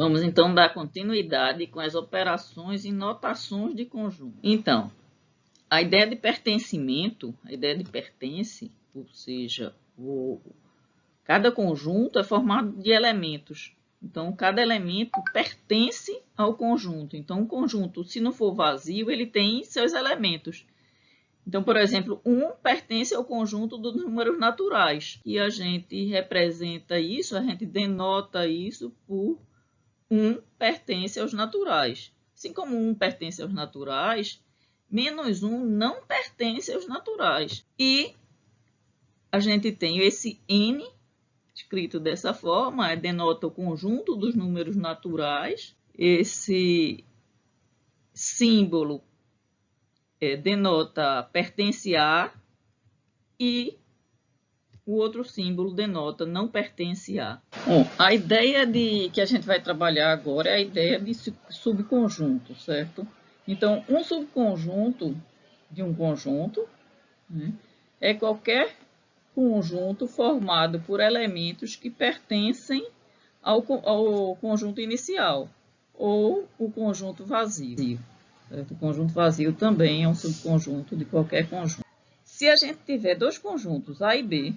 Vamos então dar continuidade com as operações e notações de conjunto. Então, a ideia de pertencimento, a ideia de pertence, ou seja, cada conjunto é formado de elementos. Então, cada elemento pertence ao conjunto. Então, um conjunto, se não for vazio, ele tem seus elementos. Então, por exemplo, 1 pertence ao conjunto dos números naturais. E a gente representa isso, a gente denota isso por 1 pertence aos naturais. Assim como 1 pertence aos naturais, menos 1 não pertence aos naturais. E a gente tem esse n, escrito dessa forma, denota o conjunto dos números naturais. Esse símbolo denota pertence a, e o outro símbolo denota não pertence a. Bom, a ideia que a gente vai trabalhar agora é a ideia de subconjunto, certo? Então, um subconjunto de um conjunto, né, é qualquer conjunto formado por elementos que pertencem ao conjunto inicial, ou o conjunto vazio. Certo? O conjunto vazio também é um subconjunto de qualquer conjunto. Se a gente tiver dois conjuntos A e B,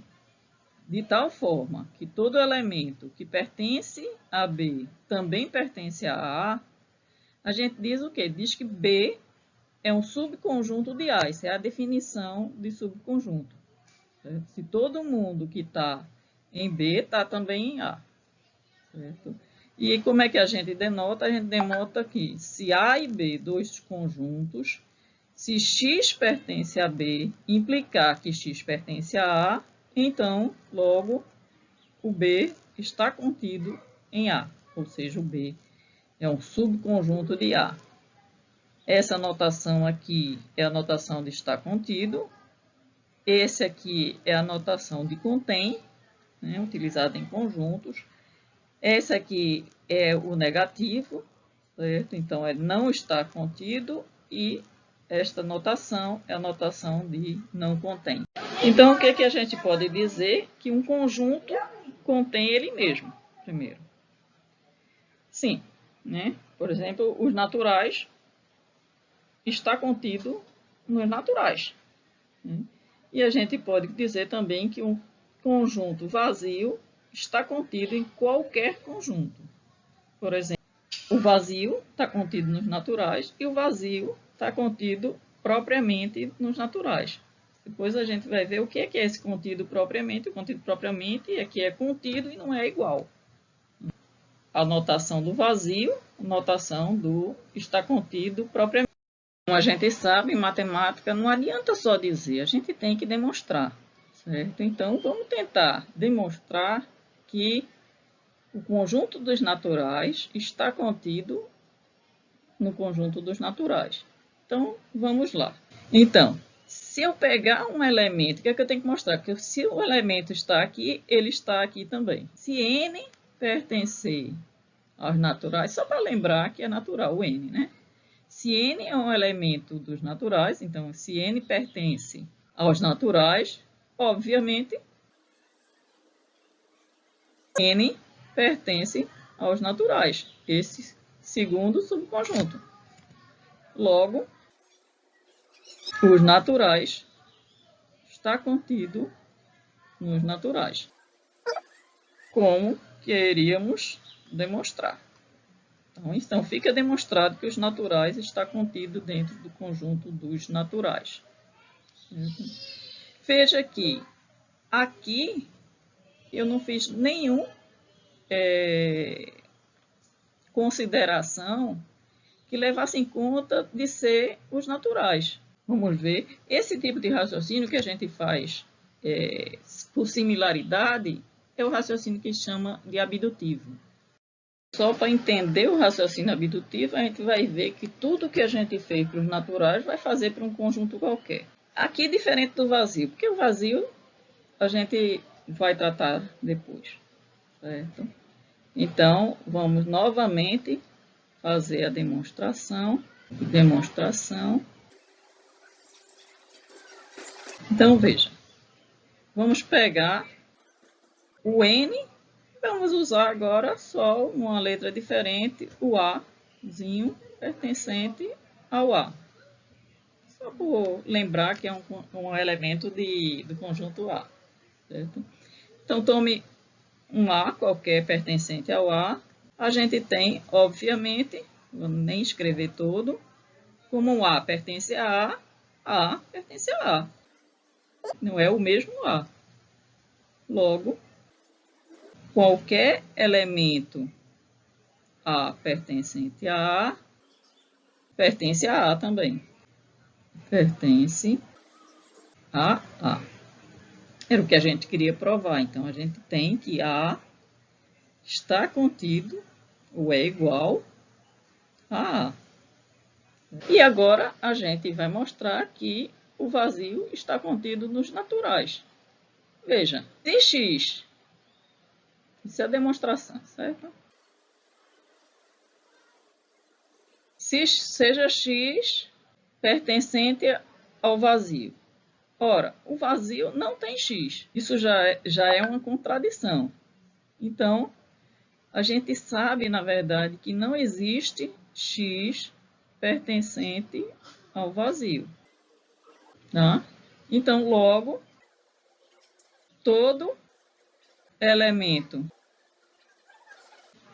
de tal forma que todo elemento que pertence a B também pertence a A gente diz o quê? Diz que B é um subconjunto de A. Essa é a definição de subconjunto. Certo? Se todo mundo que está em B está também em A. Certo? E como é que a gente denota? A gente denota que se A e B, dois conjuntos, se X pertence a B, implicar que X pertence a A, então, logo, o B está contido em A, ou seja, o B é um subconjunto de A. Essa notação aqui é a notação de estar contido. Esse aqui é a notação de contém, né, utilizada em conjuntos. Esse aqui é o negativo, certo? Então, é não estar contido, e esta notação é a notação de não contém. Então, o que a gente pode dizer? Que um conjunto contém ele mesmo, primeiro. Sim, né? Por exemplo, os naturais está contido nos naturais. Né? E a gente pode dizer também que um conjunto vazio está contido em qualquer conjunto. Por exemplo, o vazio está contido nos naturais e o vazio está contido propriamente nos naturais. Depois a gente vai ver o que é esse contido propriamente. O contido propriamente é que é contido e não é igual. A notação do vazio, a notação do está contido propriamente. Como a gente sabe, em matemática não adianta só dizer, a gente tem que demonstrar, certo? Então, vamos tentar demonstrar que o conjunto dos naturais está contido no conjunto dos naturais. Então, vamos lá. Então, se eu pegar um elemento, o que é que eu tenho que mostrar? Que se o elemento está aqui, ele está aqui também. Se n pertencer aos naturais, só para lembrar que é natural o n, né? Se n é um elemento dos naturais, então, se n pertence aos naturais, obviamente, n pertence aos naturais, esse segundo subconjunto. Logo, os naturais está contido nos naturais, como queríamos demonstrar. Então, fica demonstrado que os naturais está contido dentro do conjunto dos naturais. Veja que aqui eu não fiz nenhuma consideração que levasse em conta de ser os naturais. Vamos ver, esse tipo de raciocínio que a gente faz por similaridade é o raciocínio que chama de abdutivo. Só para entender o raciocínio abdutivo, a gente vai ver que tudo que a gente fez para os naturais vai fazer para um conjunto qualquer. Aqui, diferente do vazio, porque o vazio a gente vai tratar depois, certo? Então, vamos novamente fazer a demonstração. Então, veja, vamos pegar o n Vamos usar agora só uma letra diferente, o Azinho, pertencente ao A. Só por lembrar que é um elemento do conjunto A, certo? Então, tome um A qualquer pertencente ao A. A gente tem, obviamente, vamos nem escrever todo, como um A pertence a A pertence a A. Não é o mesmo A. Logo, qualquer elemento A pertencente a A, pertence a A também. Pertence a A. Era o que a gente queria provar. Então, a gente tem que A está contido, ou é igual a A. E agora, a gente vai mostrar que o vazio está contido nos naturais. Veja, se x, isso é a demonstração, certo? Se seja x pertencente ao vazio. Ora, o vazio não tem x. Isso já é uma contradição. Então, a gente sabe, na verdade, que não existe x pertencente ao vazio. Tá? Então, logo, todo elemento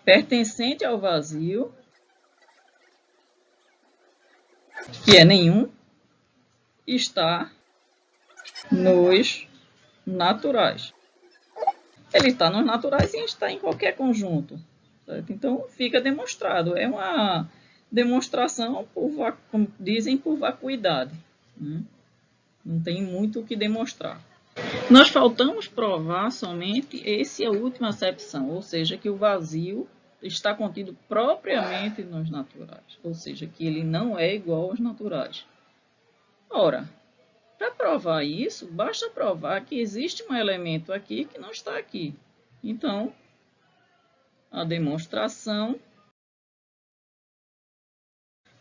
pertencente ao vazio, que é nenhum, está nos naturais. Ele está nos naturais e está em qualquer conjunto. Certo? Então, fica demonstrado. É uma demonstração, como dizem, por vacuidade. Né? Não tem muito o que demonstrar. Nós faltamos provar somente essa última acepção, ou seja, que o vazio está contido propriamente nos naturais, ou seja, que ele não é igual aos naturais. Ora, para provar isso, basta provar que existe um elemento aqui que não está aqui. Então, a demonstração,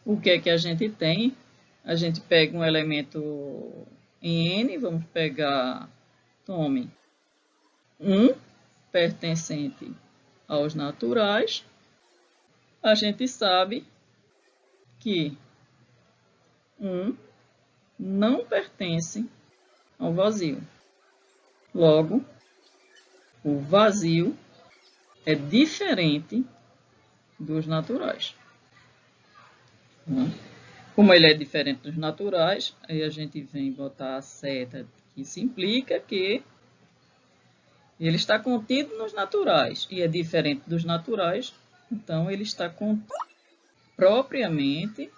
o que é que a gente tem? A gente pega um elemento em N, vamos pegar, tome, 1 pertencente aos naturais. A gente sabe que 1 não pertence ao vazio. Logo, o vazio é diferente dos naturais. Como ele é diferente dos naturais, aí a gente vem botar a seta que se implica que ele está contido nos naturais e é diferente dos naturais, então ele está propriamente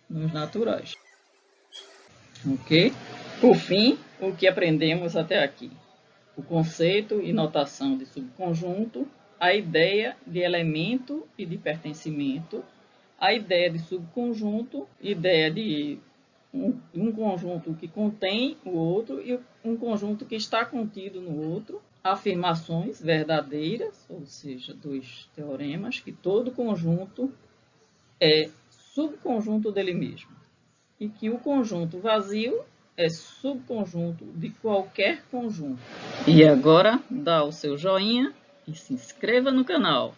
nos naturais. Ok? Por fim, o que aprendemos até aqui? O conceito e notação de subconjunto, a ideia de elemento e de pertencimento, a ideia de subconjunto, ideia de um conjunto que contém o outro e um conjunto que está contido no outro, afirmações verdadeiras, ou seja, 2 teoremas, que todo conjunto é subconjunto dele mesmo e que o conjunto vazio é subconjunto de qualquer conjunto. E agora, dá o seu joinha e se inscreva no canal.